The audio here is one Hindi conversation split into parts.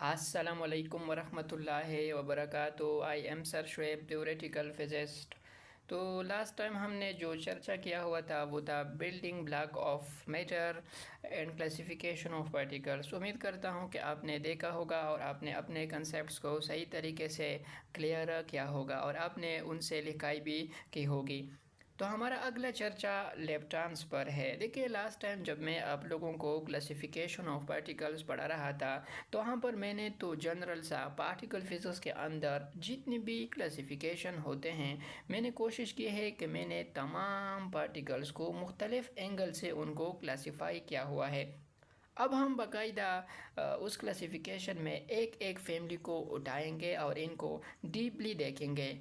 अस्सलामुअलैकुम वरहमतुल्लाहि वबरकातुहू। I am sir Shoaib, theoretical physicist. तो लास्ट टाइम हमने जो चर्चा किया हुआ था वो था building block of matter and classification of particles. उम्मीद करता हूँ कि आपने देखा होगा और आपने अपने कंसेप्ट्स को सही तरीके से क्लियर किया होगा और आपने उनसे लिखाई भी की होगी। तो हमारा अगला चर्चा लेप्टान्स पर है। देखिए, लास्ट टाइम जब मैं आप लोगों को क्लासिफिकेशन ऑफ पार्टिकल्स पढ़ा रहा था तो वहाँ पर मैंने तो जनरल सा पार्टिकल फिजिक्स के अंदर जितनी भी क्लासिफिकेशन होते हैं मैंने कोशिश की है कि मैंने तमाम पार्टिकल्स को मुख्तलिफ एंगल से उनको क्लासिफाई किया हुआ है। अब हम बाकायदा उस क्लासिफिकेशन में एक एक फैमिली को उठाएंगे और इनको डीपली देखेंगे।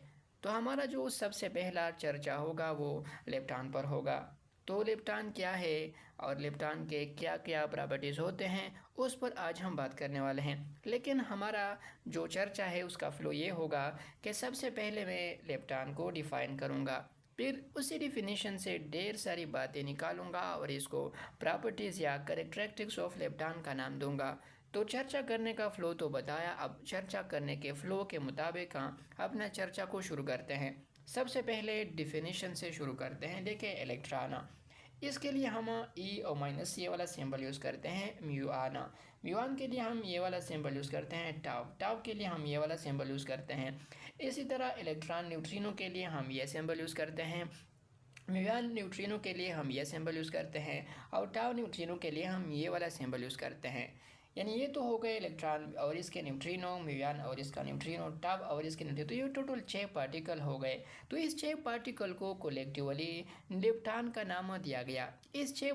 तो हमारा जो सबसे पहला चर्चा होगा वो लेप्टान पर होगा। तो लेप्टान क्या है और लेप्टान के क्या क्या प्रॉपर्टीज़ होते हैं उस पर आज हम बात करने वाले हैं। लेकिन हमारा जो चर्चा है उसका फ्लो ये होगा कि सबसे पहले मैं लेप्टान को डिफ़ाइन करूँगा, फिर उसी डिफिनीशन से ढेर सारी बातें निकालूंगा और इसको प्रॉपर्टीज़ या कैरेक्टरिस्टिक्स ऑफ लेप्टान का नाम दूंगा। तो चर्चा करने का फ़्लो तो बताया, अब चर्चा करने के फ़्लो के मुताबिक अपना चर्चा को शुरू करते हैं। सबसे पहले डिफिनीशन से शुरू करते हैं। देखिए, इलेक्ट्रॉन, इसके लिए हम ई और माइनस ये वाला सिंबल यूज़ करते हैं म्यू आना। म्यूआन के लिए हम ये वाला सिंबल यूज़ करते हैं टाव। टाव के लिए हम ये वाला सिंबल यूज़ करते हैं। इसी तरह इलेक्ट्रॉन न्यूट्रिनो के लिए हम ये सिंबल यूज़ करते हैं। म्यूआन न्यूट्रिनो के लिए हम ये सिंबल यूज़ करते हैं और टाव न्यूट्रिनो के लिए हम ये वाला सिंबल यूज़ करते हैं। यानी ये तो हो गए इलेक्ट्रॉन और इसके न्यूट्रिनो, म्यूआन और इसका न्यूट्रिनो, टाव और इसके न्यूट्रिनो। तो ये टोटल 6 पार्टिकल हो गए। तो इस 6 पार्टिकल को कोलेक्टिवली लेप्टान का नाम दिया गया। इस 6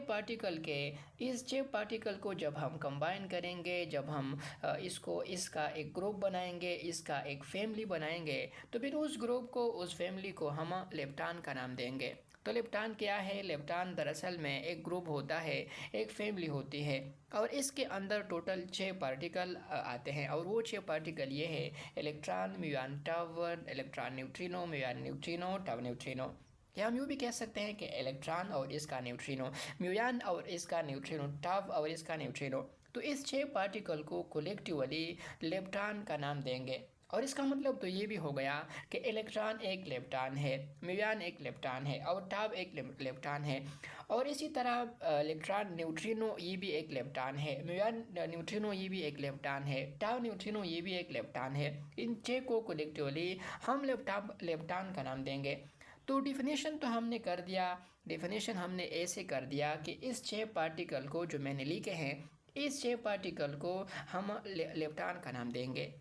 पार्टिकल को जब हम कंबाइन करेंगे, जब हम इसको इसका एक ग्रुप बनाएंगे, इसका एक फैमिली बनाएंगे, तो फिर उस ग्रुप को, उस फैमिली को हम लेप्टान का नाम देंगे। तो लेप्टान क्या है? लेप्टान दरअसल में एक ग्रुप होता है, एक फैमिली होती है और इसके अंदर टोटल 6 पार्टिकल आते हैं और वो 6 पार्टिकल ये है electron, म्यूआन, टाव, electron neutrino, म्यूआन neutrino, टाव neutrino. या हम यूँ भी कह सकते हैं कि इलेक्ट्रॉन और इसका न्यूट्रिनो, म्यूआन और इसका न्यूट्रिनो, टाव और इसका न्यूट्रिनो। तो इस 6 पार्टिकल को कलेक्टिवली लेप्टान का नाम देंगे। और इसका मतलब तो ये भी हो गया कि इलेक्ट्रॉन एक लेप्टान है, म्यूआन एक लेप्टान है और टाव एक लेप्टान है। और इसी तरह इलेक्ट्रॉन न्यूट्रिनो ये भी एक लेप्टान है, म्यूआन न्यूट्रिनो ये भी एक लेप्टान है, टाव न्यूट्रिनो ये भी एक लेप्टान है। इन 6 को कलेक्टिवली हम लेप्टान का नाम देंगे। तो डिफिनेशन तो हमने कर दिया। डिफिनेशन हमने ऐसे कर दिया कि इस 6 पार्टिकल को जो मैंने लिखे हैं, इस 6 पार्टिकल को हम लेप्टान का नाम देंगे।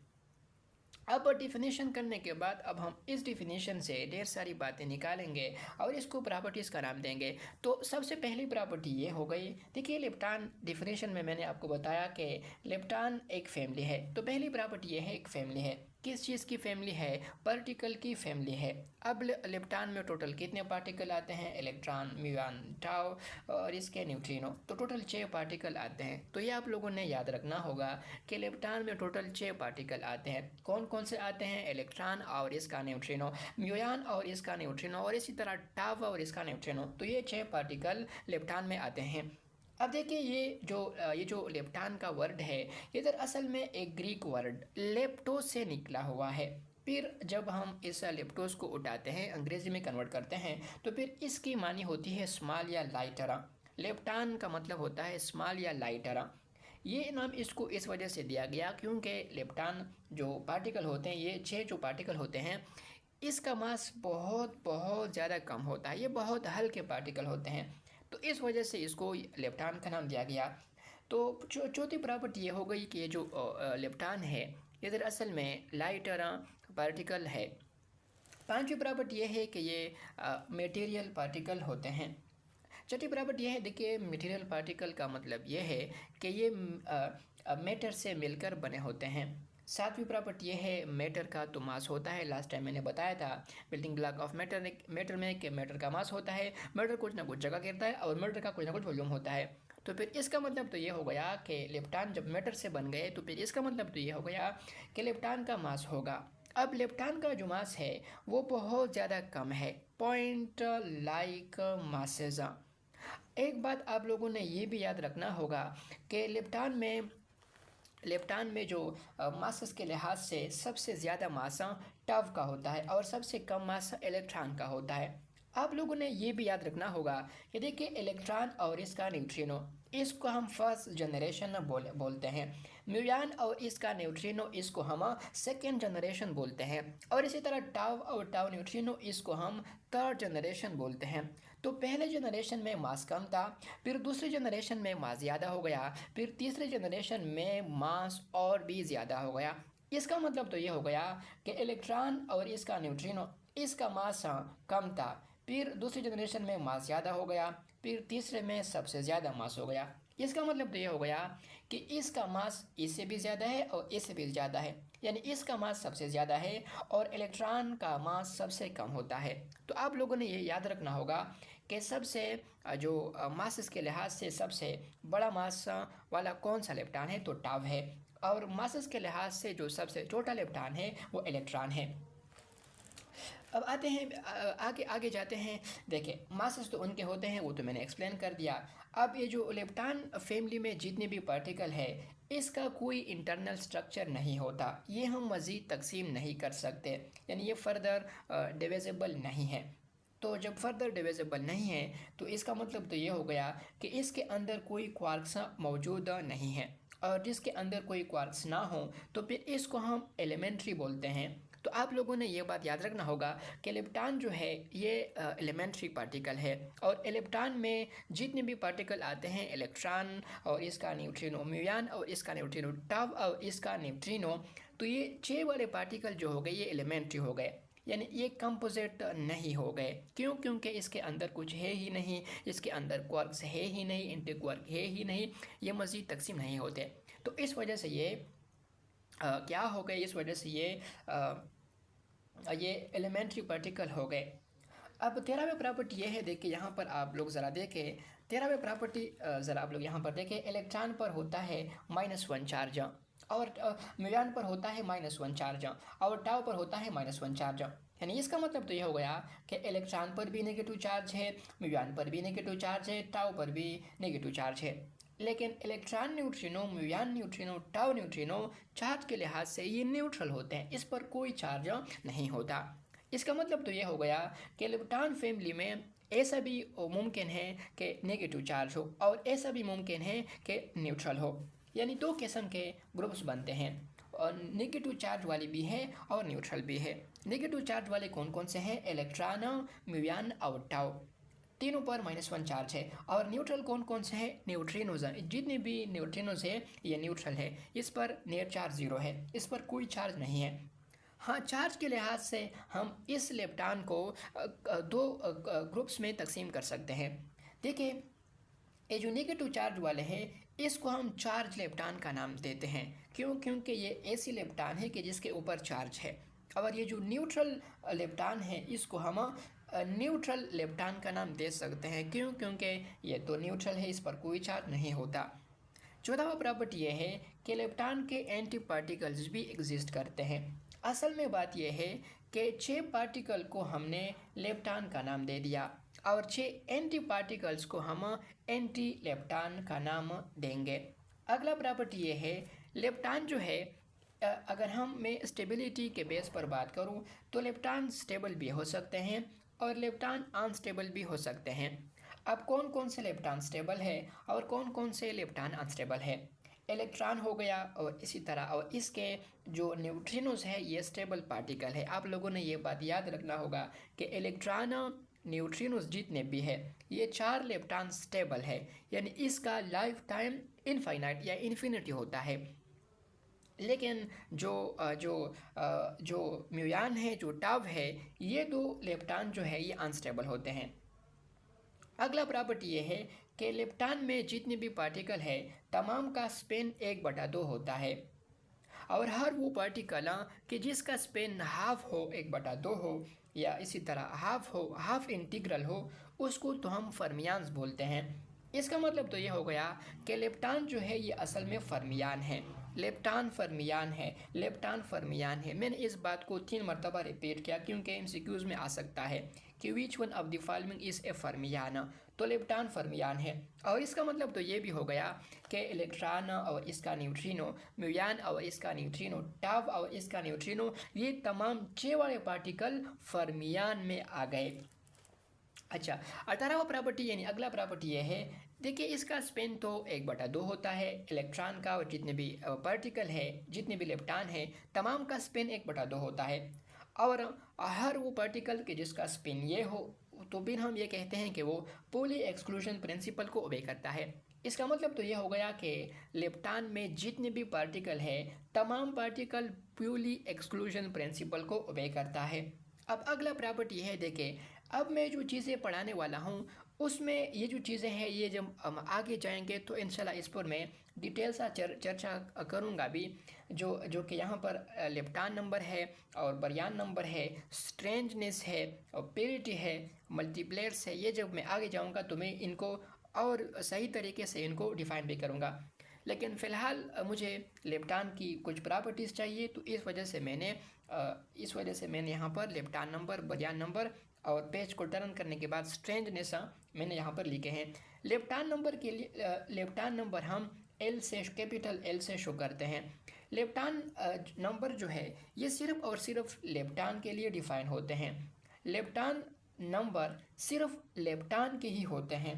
अब डिफिनेशन करने के बाद अब हम इस डिफिनेशन से ढेर सारी बातें निकालेंगे और इसको प्रॉपर्टीज़ का नाम देंगे। तो सबसे पहली प्रॉपर्टी ये हो गई। देखिए, लेप्टान डिफिनेशन में मैंने आपको बताया कि लेप्टान एक फैमिली है। तो पहली प्रॉपर्टी ये है, एक फैमिली है। किस चीज़ की फैमिली है? पार्टिकल की फैमिली है। अब लेप्टान में टोटल कितने पार्टिकल आते हैं? इलेक्ट्रॉन, म्यूआन, टाव और इसके न्यूट्रिनो। तो टोटल 6 पार्टिकल आते हैं। तो ये आप लोगों ने याद रखना होगा कि लेप्टान में टोटल 6 पार्टिकल आते हैं। कौन कौन से आते हैं? इलेक्ट्रॉन और इसका न्यूट्रिनो, म्यूआन और इसका न्यूट्रिनो और इसी तरह टाव और इसका न्यूट्रिनो। तो ये 6 पार्टिकल लेप्टान में आते हैं। अब देखिए, ये जो लेप्टान का वर्ड है ये दरअसल में एक ग्रीक वर्ड लेप्टोस से निकला हुआ है। फिर जब हम इस लेप्टोस को उठाते हैं, अंग्रेजी में कन्वर्ट करते हैं, तो फिर इसकी मानी होती है स्मॉल या लाइटर। लेप्टान का मतलब होता है स्मॉल या लाइटर। ये नाम इसको इस वजह से दिया गया क्योंकि लेप्टान जो पार्टिकल होते हैं, ये 6 जो पार्टिकल होते हैं, इसका मास बहुत बहुत ज़्यादा कम होता है। ये बहुत हल्के पार्टिकल होते हैं, तो इस वजह से इसको लेप्टान का नाम दिया गया। तो चौथी प्रॉपर्टी ये हो गई कि ये जो लेप्टान है ये दरअसल में लाइटर पार्टिकल है। पांचवी प्रॉपर्टी ये है कि ये मटेरियल पार्टिकल होते हैं। छठी प्रॉपर्टी ये है, देखिए, मटेरियल पार्टिकल का मतलब ये है कि ये मैटर से मिलकर बने होते हैं। सातवीं प्रॉपर्टी ये है, मैटर का तो मास होता है। लास्ट टाइम मैंने बताया था बिल्डिंग ब्लॉक ऑफ मैटर में कि मैटर का मास होता है। मैटर कुछ ना कुछ जगह घेरता है और मैटर का कुछ ना कुछ वॉल्यूम होता है। तो फिर इसका मतलब तो ये हो गया कि लेप्टान जब मैटर से बन गए, तो फिर इसका मतलब तो ये हो गया कि लेप्टान का मास होगा। अब लेप्टान का जो मास है वो बहुत ज़्यादा कम है, पॉइंट लाइक मासेज। एक बात आप लोगों ने ये भी याद रखना होगा कि लेप्टान में लेप्टान में जो मासेस के लिहाज से सबसे ज़्यादा मास टव का होता है और सबसे कम मास इलेक्ट्रॉन का होता है। आप लोगों ने ये भी याद रखना होगा कि देखिए इलेक्ट्रॉन और इसका न्यूट्रिनो, इसको हम फर्स्ट जनरेशन बोलते हैं। म्यूयान और इसका न्यूट्रिनो, इसको हम सेकेंड जनरेशन बोलते हैं। और इसी तरह टाव और टाव न्यूट्रिनो, इसको हम थर्ड जनरेशन बोलते हैं। तो पहले जनरेशन में मास कम था, फिर दूसरे जनरेशन में मास ज़्यादा हो गया, फिर तीसरे जनरेशन में मास और भी ज़्यादा हो गया। इसका मतलब तो ये हो गया कि इलेक्ट्रॉन और इसका न्यूट्रिनो, इसका मास कम था, फिर दूसरी जनरेशन में मास ज़्यादा हो गया, फिर तीसरे में सबसे ज़्यादा मास हो गया। इसका मतलब तो ये हो गया कि इसका मास इससे भी ज़्यादा है और इससे भी ज़्यादा है, यानी इसका मास सबसे ज़्यादा है और इलेक्ट्रॉन का मास सबसे कम होता है। तो आप लोगों ने ये याद रखना होगा कि सबसे जो मासेस के लिहाज से सबसे बड़ा मास वाला कौन सा इलेक्ट्रॉन है, तो टाव है। और मासेस के लिहाज से जो सबसे छोटा इलेक्ट्रॉन है वो इलेक्ट्रॉन है। अब आते हैं आगे आगे जाते हैं। देखिए मासेस तो उनके होते हैं, वो तो मैंने एक्सप्लेन कर दिया। अब ये जो लेप्टान फैमिली में जितने भी पार्टिकल है, इसका कोई इंटरनल स्ट्रक्चर नहीं होता, ये हम मज़ीद तकसीम नहीं कर सकते, यानी ये फर्दर डिविजिबल नहीं है। तो जब फर्दर डिविजिबल नहीं है तो इसका मतलब तो ये हो गया कि इसके अंदर कोई क्वार्क्स मौजूद नहीं है, और जिसके अंदर कोई क्वार्क्स ना हो तो फिर इसको हम एलिमेंट्री बोलते हैं। तो आप लोगों ने ये बात याद रखना होगा कि इलेक्ट्रॉन जो है ये एलिमेंट्री पार्टिकल है, और इलेक्ट्रॉन में जितने भी पार्टिकल आते हैं, इलेक्ट्रॉन और इसका न्यूट्रिनो, म्यूयान और इसका न्यूट्रिनो, टाव और इसका न्यूट्रिनो, तो ये 6 वाले पार्टिकल जो हो गए ये एलिमेंट्री हो गए, यानी ये कंपोजिट नहीं हो गए। क्यों? क्योंकि इसके अंदर कुछ है ही नहीं, इसके अंदर क्वार्क्स है ही नहीं, एंटी क्वार्क है ही नहीं, ये मज़ीद तकसीम नहीं होते। तो इस वजह से ये क्या हो गए, इस वजह से ये एलिमेंट्री पार्टिकल हो गए। अब 13वें प्रॉपर्टी ये है, देखिए यहाँ पर आप लोग ज़रा देखें 13वें प्रॉपर्टी, ज़रा आप लोग यहाँ पर देखें, इलेक्ट्रॉन पर होता है -1 चार्ज, और म्यूयान पर होता है -1 चार्ज, और टाव पर होता है -1 चार्ज। यानी इसका मतलब तो ये हो गया कि इलेक्ट्रॉन पर भी नेगेटिव चार्ज है, म्यूयान पर भी नेगेटिव चार्ज है, टाव पर भी नेगेटिव चार्ज है। लेकिन electron neutrino, म्यूयान neutrino, टाव neutrino charge के लिहाज से ये न्यूट्रल होते हैं, इस पर कोई चार्ज नहीं होता। इसका मतलब तो ये हो गया कि इलेक्ट्रॉन फैमिली में ऐसा भी मुमकिन है कि नेगेटिव चार्ज हो, और ऐसा भी मुमकिन है कि न्यूट्रल हो, यानी 2 किस्म के ग्रुप्स बनते हैं, और नेगेटिव चार्ज वाली भी है और न्यूट्रल भी है। नेगेटिव चार्ज वाले कौन कौन से हैं? इलेक्ट्रॉन, म्यूयान और टाव, तीनों पर -1 चार्ज है। और न्यूट्रल कौन कौन से हैं? न्यूट्रिनोज, जितने भी न्यूट्रिनोज है ये न्यूट्रल है, इस पर नेट चार्ज 0 है, इस पर कोई चार्ज नहीं है। हाँ, चार्ज के लिहाज से हम इस लेप्टान को 2 ग्रुप्स में तकसीम कर सकते हैं। देखिए ये जो नेगेटिव चार्ज वाले हैं, इसको हम चार्ज लेप्टान का नाम देते हैं। क्यों? क्योंकि ये ऐसी लेप्टान है कि जिसके ऊपर चार्ज है। और ये जो न्यूट्रल लेप्टान है, इसको हम न्यूट्रल लेप्टान का नाम दे सकते हैं। क्यों? क्योंकि ये तो न्यूट्रल है, इस पर कोई चार्ज नहीं होता। 14वां प्रॉपर्टी ये है कि लेप्टान के एंटी पार्टिकल्स भी एग्जिस्ट करते हैं। असल में बात यह है कि 6 पार्टिकल को हमने लेप्टान का नाम दे दिया, और 6 एंटी पार्टिकल्स को हम एंटी लेप्टान का नाम देंगे। अगला प्रॉपर्टी ये है, लेप्टान जो है, अगर हम मैं स्टेबिलिटी के बेस पर बात करूं तो लेप्टान स्टेबल भी हो सकते हैं और लेप्टान अनस्टेबल भी हो सकते हैं। अब कौन कौन से लेप्टान स्टेबल है और कौन कौन से लेप्टान अनस्टेबल है? इलेक्ट्रॉन हो गया, और इसी तरह और इसके जो न्यूट्रिनोज है ये स्टेबल पार्टिकल है। आप लोगों ने ये बात याद रखना होगा कि इलेक्ट्रॉन, न्यूट्रिनोज जितने भी है, ये 4 लेप्टान स्टेबल है, यानी इसका लाइफ टाइम इनफाइनाइट या इन्फिनिटी होता है। लेकिन जो म्यूयान है, जो टाव है, ये 2 लेप्टान जो है ये अनस्टेबल होते हैं। अगला प्रॉपर्टी ये है कि लेप्टान में जितने भी पार्टिकल है, तमाम का स्पेन 1/2 होता है, और हर वो पार्टिकल कि जिसका स्पेन हाफ हो, 1/2 हो, या इसी तरह हाफ हो, हाफ इंटीग्रल हो, उसको तो हम फर्मियान्स बोलते हैं। इसका मतलब तो ये हो गया कि लेप्टान जो है ये असल में फर्मियान है, लेप्टान फर्मियान है, लेप्टान फर्मियान है। मैंने इस बात को 3 मरतबा रिपीट किया क्योंकि MCQs में आ सकता है कि which one of the following is a fermion, तो लेप्टान फर्मियान है। और इसका मतलब तो ये भी हो गया कि इलेक्ट्रॉन और इसका न्यूट्रिनो, म्यूयान और इसका न्यूट्रिनो, टाव और इसका न्यूट्रिनो, ये तमाम 6 वाले पार्टिकल फर्मियान में आ गए। अच्छा, 18वां प्रॉपर्टी यानी अगला प्रॉपर्टी ये है, देखिए इसका स्पिन तो 1/2 होता है इलेक्ट्रॉन का, और जितने भी पार्टिकल है, जितने भी लेप्टान है, तमाम का स्पिन 1/2 होता है। और हर वो पार्टिकल के जिसका स्पिन ये हो, तो फिर हम ये कहते हैं कि वो पोली एक्सक्लूजन प्रिंसिपल को ओबे करता है। इसका मतलब तो ये हो गया कि लेप्टान में जितने भी पार्टिकल है, तमाम पार्टिकल प्योरली एक्सक्लूजन प्रिंसिपल को ओबे करता है। अब अगला प्रॉपर्टी है, देखिए अब मैं जो चीज़ें पढ़ाने वाला हूँ उसमें ये जो चीज़ें हैं, ये जब हम आगे जाएंगे तो इंशाल्लाह इस पर मैं डिटेल सा चर्चा करूँगा भी। जो कि यहाँ पर लेप्टान नंबर है और बरियान नंबर है, स्ट्रेंजनेस है और प्योरिटी है, मल्टीप्लेयर्स है, ये जब मैं आगे जाऊँगा तो मैं इनको और सही तरीके से इनको डिफ़ाइन भी करूँगा। लेकिन फ़िलहाल मुझे लेप्टान की कुछ प्रॉपर्टीज़ चाहिए, तो इस वजह से मैंने यहाँ पर लेप्टान नंबर, बरियान नंबर और पेज को टर्न करने के बाद स्ट्रेंजनेस मैंने यहाँ पर लिखे हैं। लेप्टान नंबर के लिए लेप्टान नंबर हम एल से, कैपिटल एल से शो करते हैं। लेप्टान नंबर जो है ये सिर्फ और सिर्फ लेप्टान के लिए डिफ़ाइन होते हैं। लेप्टान नंबर सिर्फ लेप्टान के ही होते हैं।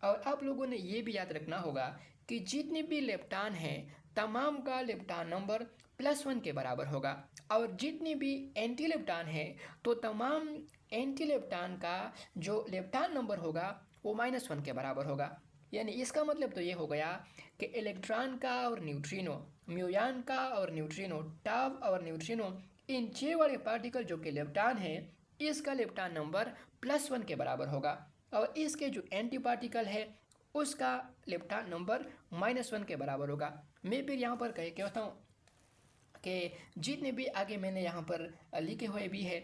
और आप लोगों ने ये भी याद रखना होगा कि जितने भी लेप्टान हैं, तमाम का लेप्टान नंबर +1 के बराबर होगा। और जितने भी एंटी लेप्टान हैं, तो तमाम एंटी लेप्टान का जो लेप्टान नंबर होगा वो -1 के बराबर होगा। यानी इसका मतलब तो ये हो गया कि इलेक्ट्रॉन का और न्यूट्रिनो, म्यूयान का और न्यूट्रिनो, टाव और न्यूट्रिनो, इन 6 वाले पार्टिकल जो कि लेप्टान है, इसका लेप्टान नंबर +1 के बराबर होगा। और इसके जो एंटी पार्टिकल है उसका लेप्टान नंबर -1 के बराबर होगा। मैं फिर यहाँ पर कहता हूँ कि जितने भी आगे मैंने यहाँ पर लिखे हुए भी है,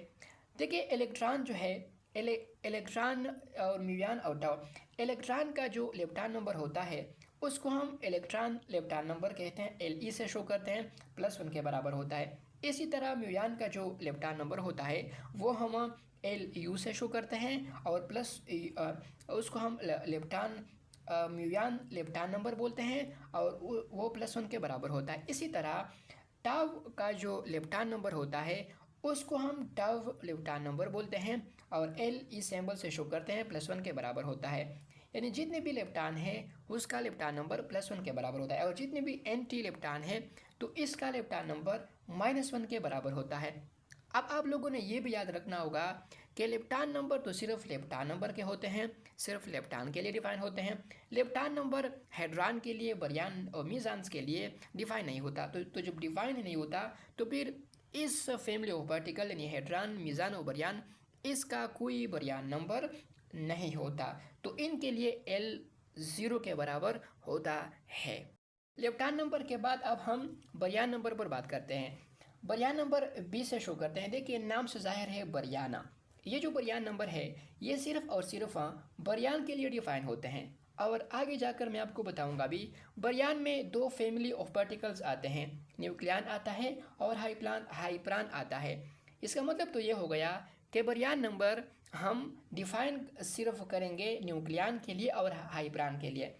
देखिए इलेक्ट्रॉन जो है, इलेक्ट्रॉन और म्यूयान और टाउ, इलेक्ट्रॉन का जो लेप्टान नंबर होता है उसको हम इलेक्ट्रॉन लेप्टान नंबर कहते हैं, Le से शो करते हैं, +1 के बराबर होता है। इसी तरह म्यूयान का जो लेप्टान नंबर होता है वो हम Lu से शो करते हैं, और उसको हम लेप्टान म्यूयान लेप्टान नंबर बोलते हैं, और वो +1 के बराबर होता है। इसी तरह टाव का जो लेप्टान नंबर होता है उसको हम टाव लेप्टान नंबर बोलते हैं, और Le सिंबल से शो करते हैं, +1 के बराबर होता है। यानी जितने भी लेप्टान है उसका लेप्टान नंबर +1 के बराबर होता है, और जितने भी एंटी लेप्टान है तो इसका लेप्टान नंबर -1 के बराबर होता है। अब आप लोगों ने ये भी याद रखना होगा कि लेप्टान नंबर तो सिर्फ लेप्टान नंबर के होते हैं, सिर्फ लेप्टान के लिए डिफ़ाइन होते हैं। लेप्टान नंबर हेड्रान के लिए, बरियान और मीज़ान्स के लिए डिफ़ाइन नहीं होता। तो जब डिफ़ाइन नहीं होता तो फिर इस फैमिली ऑफ पार्टिकल यानी हेड्रान, मीज़ान और बरियान, इसका कोई बरियान नंबर नहीं होता, तो इनके लिए L 0 के बराबर होता है। लेप्टान नंबर के बाद अब हम बरियान नंबर पर बात करते हैं। बरियान नंबर 20 से शो करते हैं। देखिए नाम से जाहिर है बरियाना, ये जो बरियान नंबर है ये सिर्फ और सिर्फ बरियान के लिए डिफ़ाइन होते हैं। और आगे जाकर मैं आपको बताऊंगा भी, बरियान में 2 फैमिली ऑफ पार्टिकल्स आते हैं, न्यूक्लियन आता है और हाइप्रान आता है। इसका मतलब तो ये हो गया कि बरियान नंबर हम डिफ़ाइन सिर्फ करेंगे न्यूक्लियन के लिए और हाइप्रान के लिए।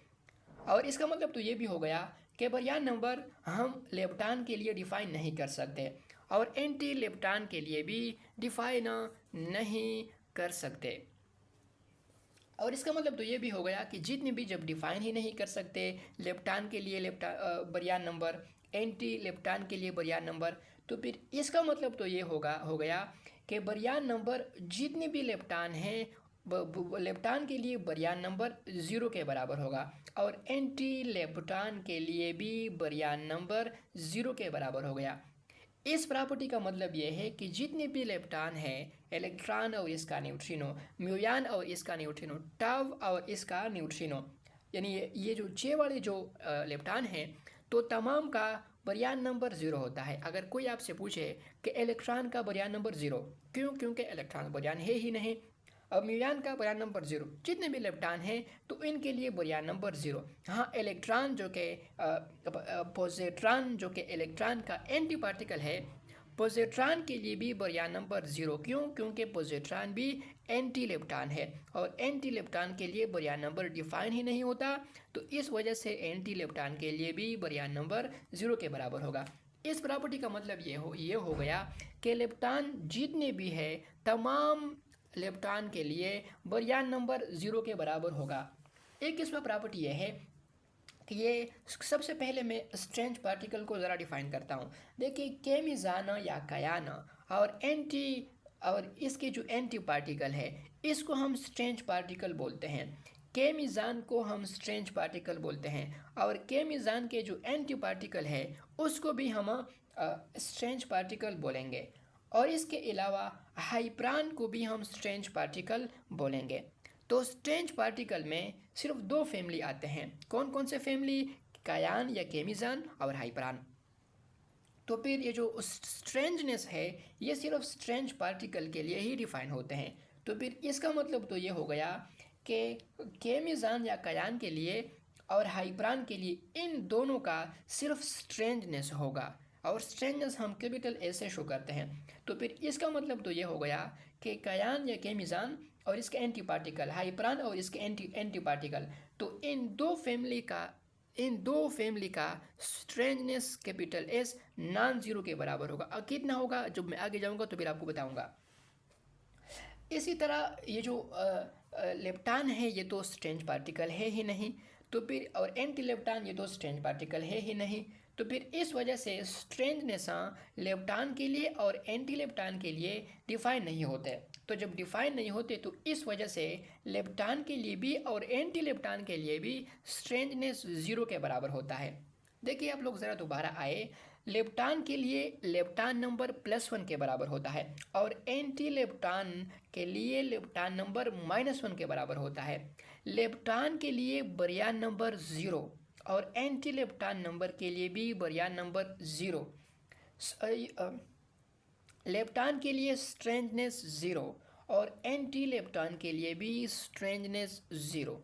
और इसका मतलब तो ये भी हो गया कि बरियान नंबर हम लेप्टान के लिए डिफ़ाइन नहीं कर सकते, और एंटी लेप्टान के लिए भी डिफ़ाइन नहीं कर सकते। और इसका मतलब तो ये भी हो गया कि जितने भी जब डिफ़ाइन ही नहीं कर सकते लेप्टान के लिए बरियान नंबर, एंटी लेप्टान के लिए बरियान नंबर, तो फिर इसका मतलब तो ये हो गया कि बरियान नंबर जितने भी लेप्टान हैं, लेप्टान के लिए बरियान नंबर 0 के बराबर होगा, और एंटी लेप्टान के लिए भी बरियान नंबर 0 के बराबर हो गया। इस प्रॉपर्टी का मतलब ये है कि जितने भी लेप्टान हैं, इलेक्ट्रॉन और इसका न्यूट्रिनो, म्यूयान और इसका न्यूट्रिनो, टाव और इसका न्यूट्रिनो, यानी ये जो 6 वाले जो लेप्टान हैं, तो तमाम का बरियान नंबर 0 होता है। अगर कोई आपसे पूछे कि इलेक्ट्रॉन का बरियान नंबर 0 क्यों, क्योंकि इलेक्ट्रॉन बरियान है ही नहीं। अब म्यूयान का बरियान नंबर 0, जितने भी लेप्टान हैं तो इनके लिए बरियान नंबर 0। हाँ, इलेक्ट्रॉन जो कि पॉजिट्रॉन जो कि इलेक्ट्रॉन का एंटी पार्टिकल है, पोजिट्रॉन के लिए भी बरियान नंबर 0, क्यों? क्योंकि पोजिट्रॉन भी एंटी लेप्टॉन है और एंटी लेप्टॉन के लिए बरियान नंबर डिफाइन ही नहीं होता, तो इस वजह से एंटी लेप्टॉन के लिए भी बरियान नंबर 0 के बराबर होगा। इस प्रॉपर्टी का मतलब ये हो गया कि लेप्टॉन जितने भी है तमाम लेप्टॉन के लिए बरियान नंबर 0 के बराबर होगा। एक इसमें प्रॉपर्टी यह है कि ये सबसे पहले मैं स्ट्रेंज पार्टिकल को ज़रा डिफाइन करता हूँ। देखिए केमिजाना या कयाना और इसके जो एंटी पार्टिकल है इसको हम स्ट्रेंज पार्टिकल बोलते हैं। केमिजान को हम स्ट्रेंज पार्टिकल बोलते हैं और केमिजान के जो एंटी पार्टिकल है उसको भी हम स्ट्रेंज पार्टिकल बोलेंगे। और इसके अलावा हाइप्रान को भी हम स्ट्रेंज पार्टिकल बोलेंगे। तो स्ट्रेंज पार्टिकल में सिर्फ 2 फैमिली आते हैं। कौन कौन से फैमिली? कायान या केमिजान और हाइपरान। तो फिर ये जो स्ट्रेंजनेस है ये सिर्फ स्ट्रेंज पार्टिकल के लिए ही डिफाइन होते हैं। तो फिर इसका मतलब तो ये हो गया कि केमिजान या कायान के लिए और हाइपरान के लिए इन दोनों का सिर्फ स्ट्रेंजनेस होगा और स्ट्रेंजनेस हम कैपिटल ए से शो करते हैं। तो फिर इसका मतलब तो ये हो गया कि कायान या केमिजान और इसके एंटी पार्टिकल हाइपरान और इसके एंटी पार्टिकल, तो इन दो फैमिली का strangeness capital S non zero के बराबर होगा। अब कितना होगा जब मैं आगे जाऊंगा तो फिर आपको बताऊंगा। इसी तरह ये जो लेप्टान है ये तो स्ट्रेंज पार्टिकल है ही नहीं, तो फिर और एंटी लेप्टान ये तो स्ट्रेंज पार्टिकल है ही नहीं, तो फिर इस वजह से स्ट्रेंजनेस लेप्टान के लिए और एंटी लेप्टान के लिए डिफाइन नहीं होते। तो जब डिफाइन नहीं होते तो इस वजह से लेप्टान के लिए भी और एंटी लेप्टान के लिए भी स्ट्रेंजनेस 0 के बराबर होता है। देखिए आप लोग ज़रा दोबारा आए, लेप्टान के लिए लेप्टान नंबर +1 के बराबर होता है और एंटी लेप्टान के लिए लेप्टान नंबर -1 के बराबर होता है। लेप्टान के लिए बरियान नंबर 0 और एंटी लेप्टान नंबर के लिए भी बरियान नंबर 0। लेप्टान के लिए स्ट्रेंजनेस 0 और एंटी लेप्टान के लिए भी स्ट्रेंजनेस 0।